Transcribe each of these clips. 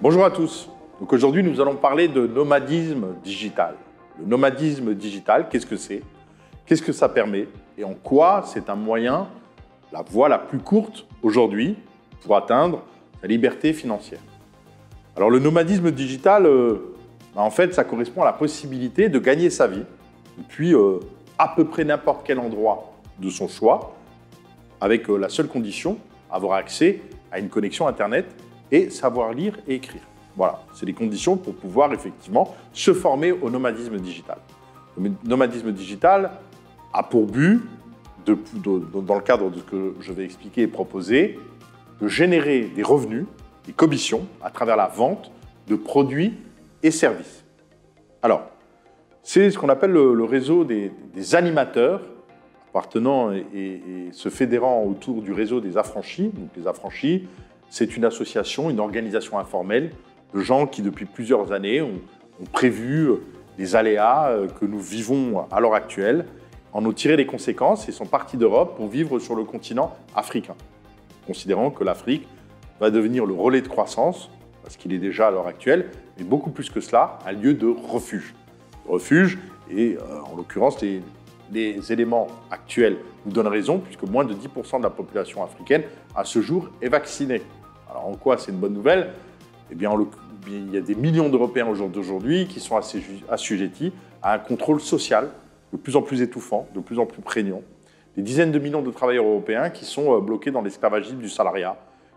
Bonjour à tous. Donc aujourd'hui, nous allons parler de nomadisme digital. Le nomadisme digital, qu'est-ce que c'est? Qu'est-ce que ça permet? Et en quoi c'est un moyen, la voie la plus courte aujourd'hui pour atteindre sa liberté financière? Alors le nomadisme digital, en fait, ça correspond à la possibilité de gagner sa vie depuis à peu près n'importe quel endroit de son choix, avec la seule condition, avoir accès à une connexion Internet et savoir lire et écrire. Voilà, c'est les conditions pour pouvoir effectivement se former au nomadisme digital. Le nomadisme digital a pour but, dans le cadre de ce que je vais expliquer et proposer, de générer des revenus, des commissions à travers la vente de produits et services. Alors, c'est ce qu'on appelle le réseau des animateurs appartenant et se fédérant autour du réseau des affranchis. Donc, les affranchis, c'est une association, une organisation informelle de gens qui, depuis plusieurs années, ont prévu les aléas que nous vivons à l'heure actuelle, en ont tiré les conséquences et sont partis d'Europe pour vivre sur le continent africain, considérant que l'Afrique va devenir le relais de croissance, parce qu'il est déjà à l'heure actuelle, mais beaucoup plus que cela, un lieu de refuge. Refuge, et en l'occurrence, les éléments actuels nous donnent raison, puisque moins de 10% de la population africaine, à ce jour, est vaccinée. Alors en quoi c'est une bonne nouvelle? Eh bien, il y a des millions d'Européens aujourd'hui qui sont assujettis à un contrôle social de plus en plus étouffant, de plus en plus prégnant. Des dizaines de millions de travailleurs européens qui sont bloqués dans l'esclavagisme du salariat,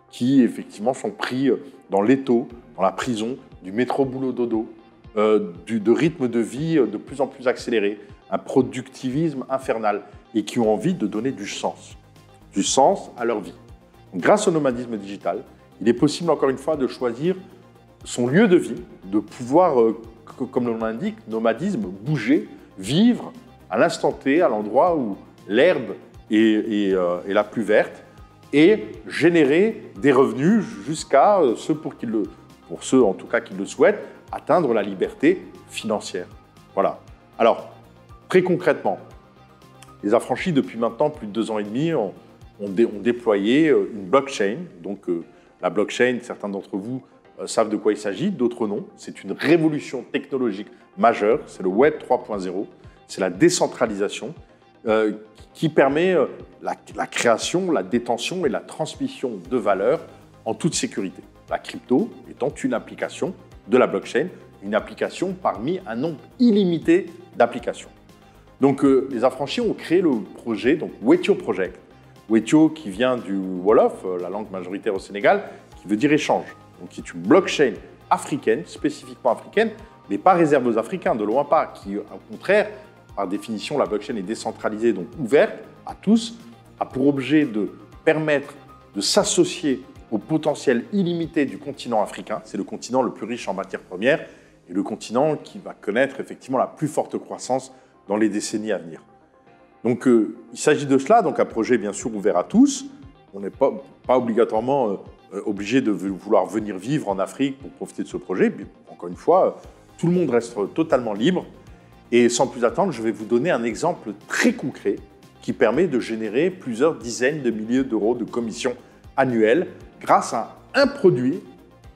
qui effectivement sont pris dans l'étau, dans la prison, du métro-boulot-dodo, de rythme de vie de plus en plus accéléré, un productivisme infernal, et qui ont envie de donner du sens à leur vie. Donc, grâce au nomadisme digital, il est possible encore une fois de choisir son lieu de vie, de pouvoir, comme le nom l'indique, nomadisme, bouger, vivre à l'instant T, à l'endroit où l'herbe est la plus verte, et générer des revenus jusqu'à ceux pour ceux en tout cas qui le souhaitent, atteindre la liberté financière. Voilà. Alors, très concrètement, les affranchis, depuis maintenant plus de 2 ans et demi, ont déployé une blockchain. Donc, la blockchain, certains d'entre vous savent de quoi il s'agit, d'autres non. C'est une révolution technologique majeure, c'est le Web 3.0, c'est la décentralisation qui permet la création, la détention et la transmission de valeurs en toute sécurité. La crypto étant une application de la blockchain, une application parmi un nombre illimité d'applications. Donc, les affranchis ont créé le projet, donc Wetio Project. Wetio qui vient du Wolof, la langue majoritaire au Sénégal, qui veut dire échange. Donc, qui est une blockchain africaine, spécifiquement africaine, mais pas réservée aux Africains, de loin pas, qui, au contraire, par définition, la blockchain est décentralisée, donc ouverte à tous, a pour objet de permettre de s'associer au potentiel illimité du continent africain. C'est le continent le plus riche en matières premières et le continent qui va connaître effectivement la plus forte croissance dans les décennies à venir. Donc, il s'agit de cela, donc un projet bien sûr ouvert à tous. On n'est pas obligatoirement obligé de vouloir venir vivre en Afrique pour profiter de ce projet. Mais encore une fois, tout le monde reste totalement libre. Et sans plus attendre, je vais vous donner un exemple très concret qui permet de générer plusieurs dizaines de milliers d'euros de commissions annuelles grâce à un produit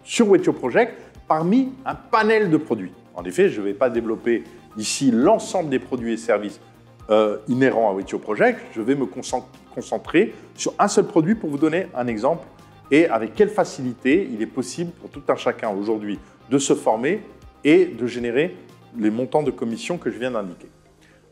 sur Wetio Project parmi un panel de produits. En effet, je ne vais pas développer ici l'ensemble des produits et services inhérents à Wetio Project. Je vais me concentrer sur un seul produit pour vous donner un exemple et avec quelle facilité il est possible pour tout un chacun aujourd'hui de se former et de générer les montants de commissions que je viens d'indiquer.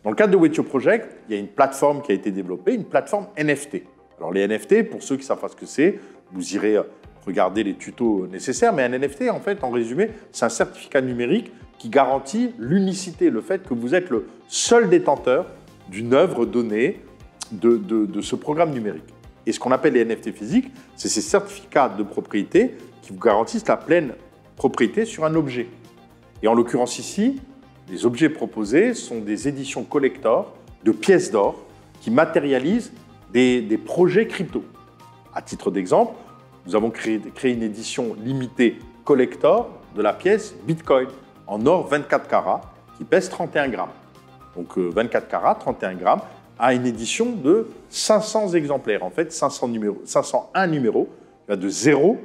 Dans le cadre de Wetio Project, il y a une plateforme qui a été développée, une plateforme NFT. Alors les NFT, pour ceux qui ne savent pas ce que c'est, vous irez regarder les tutos nécessaires, mais un NFT, en fait, en résumé, c'est un certificat numérique qui garantit l'unicité, le fait que vous êtes le seul détenteur d'une œuvre donnée de ce programme numérique. Et ce qu'on appelle les NFT physiques, c'est ces certificats de propriété qui vous garantissent la pleine propriété sur un objet. Et en l'occurrence ici, les objets proposés sont des éditions collector de pièces d'or qui matérialisent des projets crypto. À titre d'exemple, nous avons créé une édition limitée collector de la pièce Bitcoin en or 24 carats qui pèse 31 grammes. Donc 24 carats, 31 grammes, à une édition de 500 exemplaires. En fait, 501 numéros, de 0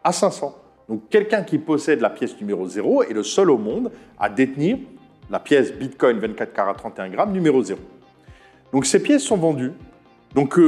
à 500. Donc, quelqu'un qui possède la pièce numéro 0 est le seul au monde à détenir la pièce Bitcoin 24 carats 31 grammes numéro 0. Donc, ces pièces sont vendues donc,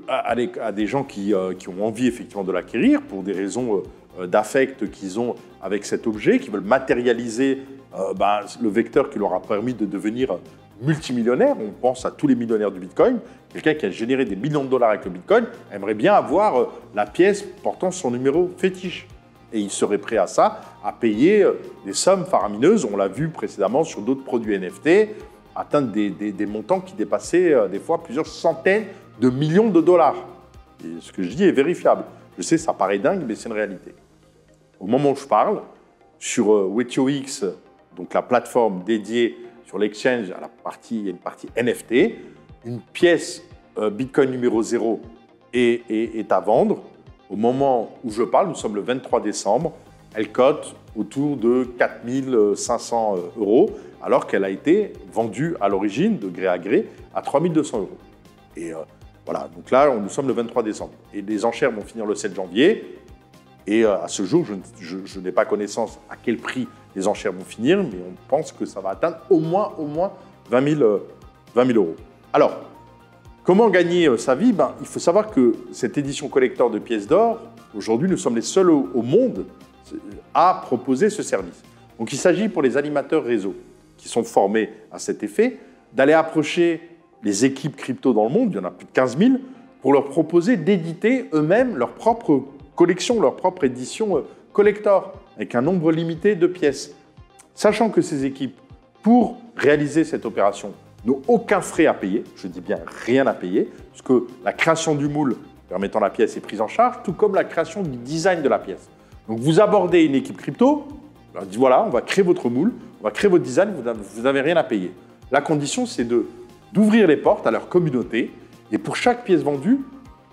à des gens qui ont envie effectivement de l'acquérir pour des raisons d'affect qu'ils ont avec cet objet, qui veulent matérialiser le vecteur qui leur a permis de devenir multimillionnaire. On pense à tous les millionnaires du Bitcoin. Quelqu'un qui a généré des millions de dollars avec le Bitcoin aimerait bien avoir la pièce portant son numéro fétiche. Et il serait prêt à ça, à payer des sommes faramineuses. On l'a vu précédemment sur d'autres produits NFT, atteindre des montants qui dépassaient des fois plusieurs centaines de millions de dollars. Et ce que je dis est vérifiable. Je sais, ça paraît dingue, mais c'est une réalité. Au moment où je parle, sur WetioX, donc la plateforme dédiée sur l'exchange, il y a une partie NFT, une pièce Bitcoin numéro 0 est à vendre. Au moment où je parle, nous sommes le 23 décembre, elle cote autour de 4 500 €, alors qu'elle a été vendue à l'origine, de gré à gré, à 3 200 €. Et voilà, donc là, nous sommes le 23 décembre. Et les enchères vont finir le 7 janvier. Et à ce jour, je n'ai pas connaissance à quel prix les enchères vont finir, mais on pense que ça va atteindre au moins 20 000 €. Alors, comment gagner sa vie? Il faut savoir que cette édition collector de pièces d'or, aujourd'hui, nous sommes les seuls au monde à proposer ce service. Donc, il s'agit pour les animateurs réseau qui sont formés à cet effet d'aller approcher les équipes crypto dans le monde, il y en a plus de 15 000, pour leur proposer d'éditer eux-mêmes leur propre collection, leur propre édition collector, avec un nombre limité de pièces. Sachant que ces équipes, pour réaliser cette opération, n'ont aucun frais à payer, je dis bien rien à payer, puisque la création du moule permettant la pièce est prise en charge, tout comme la création du design de la pièce. Donc vous abordez une équipe crypto, on leur dit voilà, on va créer votre moule, on va créer votre design, vous n'avez rien à payer. La condition, c'est d'ouvrir les portes à leur communauté, et pour chaque pièce vendue,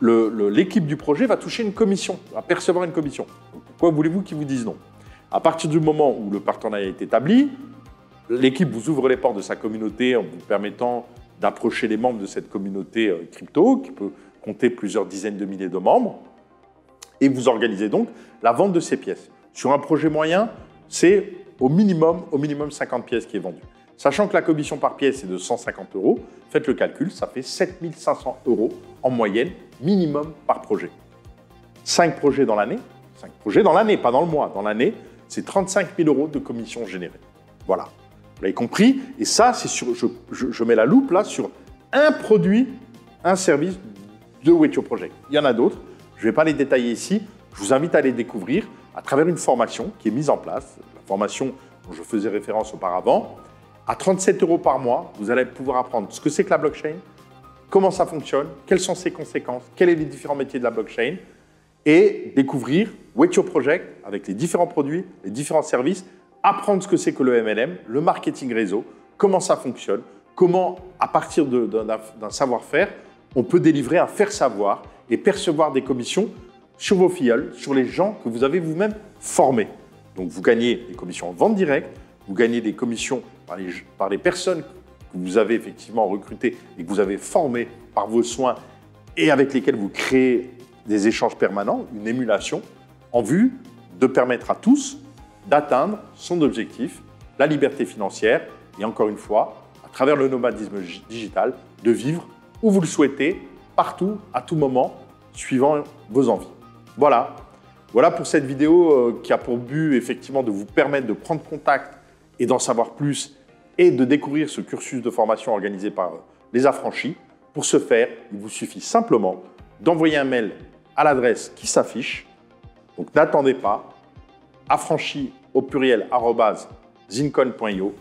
l'équipe du projet va toucher une commission, va percevoir une commission. Donc pourquoi voulez-vous qu'ils vous disent non? À partir du moment où le partenariat est établi, l'équipe vous ouvre les portes de sa communauté en vous permettant d'approcher les membres de cette communauté crypto, qui peut compter plusieurs dizaines de milliers de membres, et vous organisez donc la vente de ces pièces. Sur un projet moyen, c'est au minimum 50 pièces qui est vendu. Sachant que la commission par pièce est de 150 €, faites le calcul, ça fait 7 500 € en moyenne, minimum par projet. 5 projets dans l'année, pas dans le mois, dans l'année, c'est 35 000 € de commission générée. Voilà, vous l'avez compris. Et ça, c'est sur, je mets la loupe là sur un produit, un service de Wetio Project. Il y en a d'autres, je ne vais pas les détailler ici. Je vous invite à les découvrir à travers une formation qui est mise en place, la formation dont je faisais référence auparavant. À 37 € par mois, vous allez pouvoir apprendre ce que c'est que la blockchain, comment ça fonctionne, quelles sont ses conséquences, quels sont les différents métiers de la blockchain, et découvrir Wetio Project avec les différents produits, les différents services, apprendre ce que c'est que le MLM, le marketing réseau, comment ça fonctionne, comment, à partir d'un savoir-faire, on peut délivrer un faire savoir et percevoir des commissions sur vos filleuls, sur les gens que vous avez vous-même formés. Donc vous gagnez des commissions en vente directe, vous gagnez des commissions par les personnes que vous avez effectivement recrutées et que vous avez formées par vos soins et avec lesquelles vous créez des échanges permanents, une émulation, en vue de permettre à tous d'atteindre son objectif, la liberté financière et encore une fois, à travers le nomadisme digital, de vivre où vous le souhaitez, partout, à tout moment, suivant vos envies. Voilà pour cette vidéo qui a pour but effectivement de vous permettre de prendre contact et d'en savoir plus et de découvrir ce cursus de formation organisé par les affranchis. Pour ce faire, il vous suffit simplement d'envoyer un mail à l'adresse qui s'affiche. Donc n'attendez pas, affranchi au pluriel @zincoin.io.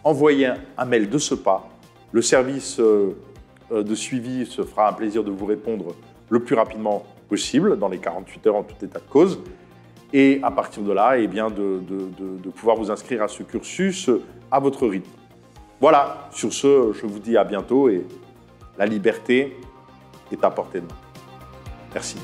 Envoyez un mail de ce pas. Le service de suivi se fera un plaisir de vous répondre le plus rapidement possible, dans les 48 heures en tout état de cause. Et à partir de là, eh bien, de pouvoir vous inscrire à ce cursus à votre rythme. Voilà, sur ce, je vous dis à bientôt et la liberté est à portée de main. Merci.